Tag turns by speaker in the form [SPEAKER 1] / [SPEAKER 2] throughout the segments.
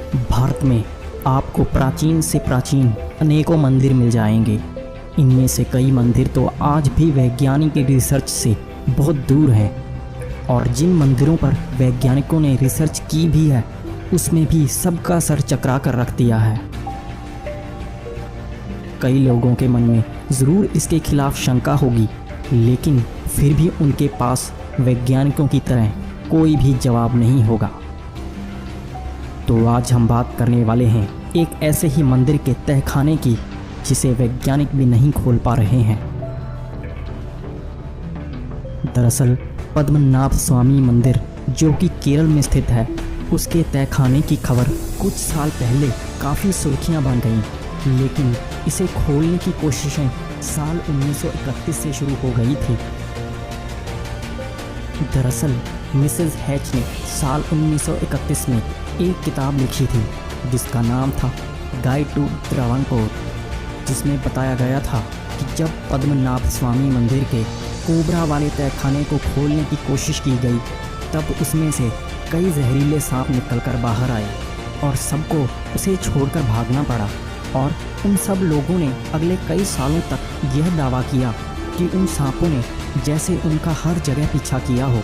[SPEAKER 1] भारत में आपको प्राचीन से प्राचीन अनेकों मंदिर मिल जाएंगे। इनमें से कई मंदिर तो आज भी वैज्ञानिक रिसर्च से बहुत दूर हैं, और जिन मंदिरों पर वैज्ञानिकों ने रिसर्च की भी है उसमें भी सबका सर चकरा कर रख दिया है। कई लोगों के मन में ज़रूर इसके खिलाफ शंका होगी, लेकिन फिर भी उनके पास वैज्ञानिकों की तरह कोई भी जवाब नहीं होगा। तो आज हम बात करने वाले हैं एक ऐसे ही मंदिर के तहखाने की जिसे वैज्ञानिक भी नहीं खोल पा रहे हैं। दरअसल पद्मनाभ स्वामी मंदिर जो कि केरल में स्थित है, उसके तहखाने की खबर कुछ साल पहले काफ़ी सुर्खियां बन गईं, लेकिन इसे खोलने की कोशिशें साल 1931 से शुरू हो गई थी। दरअसल मिसेस हैच ने साल 1931 में एक किताब लिखी थी जिसका नाम था गाइड टू त्रावणकोर, जिसमें बताया गया था कि जब पद्मनाभ स्वामी मंदिर के कोबरा वाले तहखाने को खोलने की कोशिश की गई तब उसमें से कई जहरीले सांप निकलकर बाहर आए और सबको उसे छोड़कर भागना पड़ा। और उन सब लोगों ने अगले कई सालों तक यह दावा किया कि उन सांपों ने जैसे उनका हर जगह पीछा किया हो।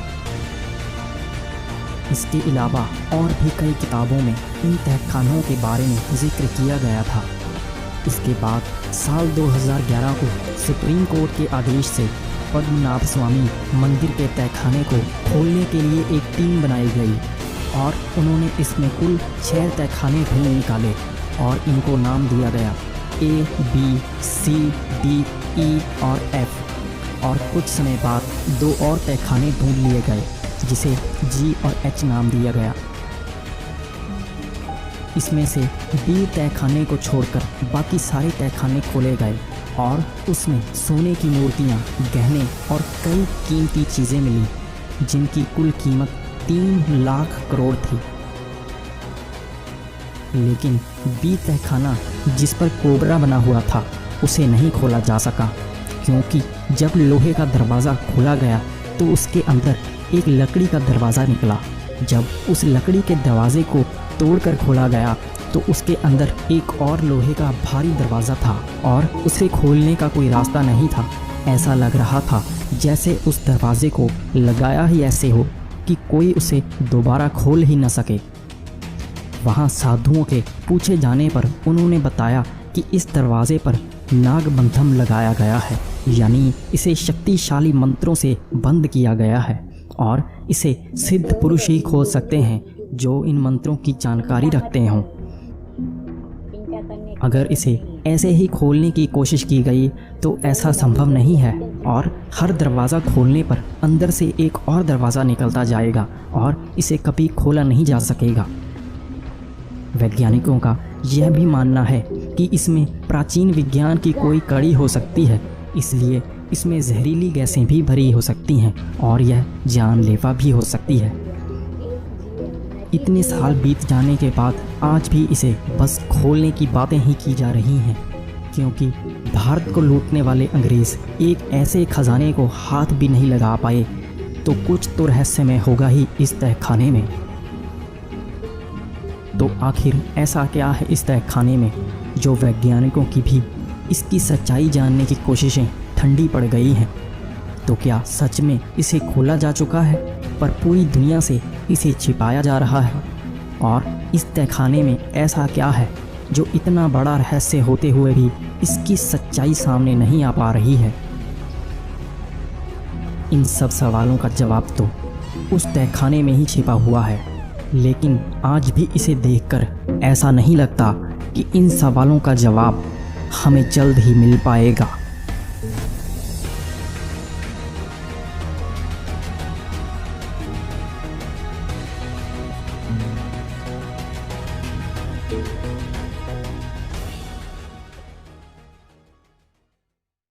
[SPEAKER 1] इसके अलावा और भी कई किताबों में इन तहखानों के बारे में जिक्र किया गया था। इसके बाद साल 2011 को सुप्रीम कोर्ट के आदेश से पद्मनाभ स्वामी मंदिर के तहखाने को खोलने के लिए एक टीम बनाई गई और उन्होंने इसमें कुल 6 तहखाने ढूंढ निकाले और इनको नाम दिया गया A, B, C, D, E और F। और कुछ समय बाद 2 और तहखाने ढूंढ लिए गए जिसे G और H नाम दिया गया। इसमें से B तहखाने को छोड़कर बाकी सारे तहखाने खोले गए और उसमें सोने की मूर्तियाँ, गहने और कई कीमती चीज़ें मिली जिनकी कुल कीमत 3 लाख करोड़ थी। लेकिन बी तहखाना जिस पर कोबरा बना हुआ था उसे नहीं खोला जा सका, क्योंकि जब लोहे का दरवाज़ा खोला गया तो उसके अंदर एक लकड़ी का दरवाज़ा निकला। जब उस लकड़ी के दरवाजे को तोड़कर खोला गया तो उसके अंदर एक और लोहे का भारी दरवाज़ा था और उसे खोलने का कोई रास्ता नहीं था। ऐसा लग रहा था जैसे उस दरवाजे को लगाया ही ऐसे हो कि कोई उसे दोबारा खोल ही न सके। वहाँ साधुओं के पूछे जाने पर उन्होंने बताया कि इस दरवाजे पर नागबंधम लगाया गया है, यानी इसे शक्तिशाली मंत्रों से बंद किया गया है और इसे सिद्ध पुरुष ही खोल सकते हैं जो इन मंत्रों की जानकारी रखते हों। अगर इसे ऐसे ही खोलने की कोशिश की गई तो ऐसा संभव नहीं है और हर दरवाज़ा खोलने पर अंदर से एक और दरवाज़ा निकलता जाएगा और इसे कभी खोला नहीं जा सकेगा। वैज्ञानिकों का यह भी मानना है कि इसमें प्राचीन विज्ञान की कोई कड़ी हो सकती है, इसलिए इसमें जहरीली गैसें भी भरी हो सकती हैं और यह जानलेवा भी हो सकती है। इतने साल बीत जाने के बाद आज भी इसे बस खोलने की बातें ही की जा रही हैं, क्योंकि भारत को लूटने वाले अंग्रेज़ एक ऐसे खजाने को हाथ भी नहीं लगा पाए, तो कुछ तो रहस्यमय होगा ही इस तहखाने में। तो आखिर ऐसा क्या है इस तहखाने में जो वैज्ञानिकों की भी इसकी सच्चाई जानने की कोशिशें ठंडी पड़ गई हैं? तो क्या सच में इसे खोला जा चुका है पर पूरी दुनिया से इसे छिपाया जा रहा है? और इस तहखाने में ऐसा क्या है जो इतना बड़ा रहस्य होते हुए भी इसकी सच्चाई सामने नहीं आ पा रही है? इन सब सवालों का जवाब तो उस तहखाने में ही छिपा हुआ है, लेकिन आज भी इसे देखकर ऐसा नहीं लगता कि इन सवालों का जवाब हमें जल्द ही मिल पाएगा।